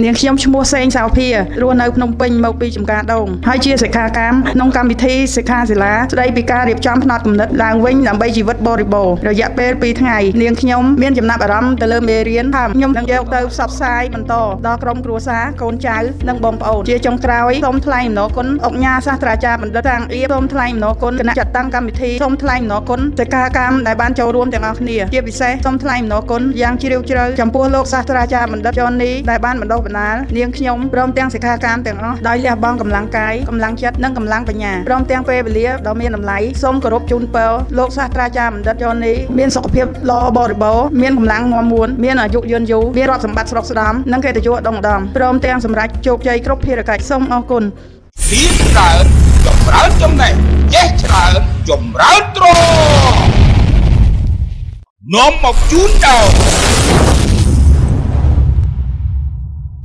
នាងខ្ញុំឈ្មោះសេងសៅភារស់នៅភ្នំពេញមកពីចំការដងហើយជាសិក្ខាកាមក្នុងកម្មវិធីសិក្ខាសាលាស្ដីពីការរៀបចំផ្នត់គំនិតឡើងវិញដើម្បីជីវិតបរិបូរណ៍រយៈពេល2ថ្ងៃនាងខ្ញុំមានចំណាប់អារម្មណ៍ទៅលើមេរៀនថាខ្ញុំនឹងយកទៅផ្សព្វផ្សាយបន្តដល់ក្រុមគ្រួសារកូនចៅនិងបងប្អូនជាចុងក្រោយសូមថ្លែងអំណរគុណអង្គការសាស្ត្រាចារ្យបណ្ឌិតតាំងអៀបសូមថ្លែងអំណរគុណគណៈចាត់តាំងកម្មវិធីសូមថ្លែងអំណរគុណសិក្ខាកាមដែលបានចូលរួមទាំងអស់គ្នាជាពិសេសសូមថ្លែងអំណរគុណយ៉ាងជ្រាលជ្រៅចំពោះលោកសាស្ត្រាចារ្យបណ្ឌិតយ៉ននីដែលបានបណ្ដុះបណ្ដាលនាងខ្ញុំព្រមទាំងសិក្ខាកាមទាំងអស់ដោយលះបង់កម្លាំងកាយកម្លាំងចិត្តនិងកម្លាំងបញ្ញាព្រមទាំងពេលវេលាដ៏មានតម្លៃសូមគោរពជូនពរលោកសាស្ត្រាចារ្យបណ្ឌិតយ៉ននីមានសុខភាពល្អបរិបូរណ៍មានកម្លាំងមាំមួនមានអាយុយឺនយូរមានទ្រព្យសម្បត្តិស្រុកស្ដំនិងកិត្តិយសដុងដំព្រមទាំងសម្រេចជោគជ័យគ្រប់ភារកិច្ចសូមអរគុណរៀនច្រើនចម្រើនចំណេះចេះច្រើនចម្រើនទ្រនាំមកជូនដល់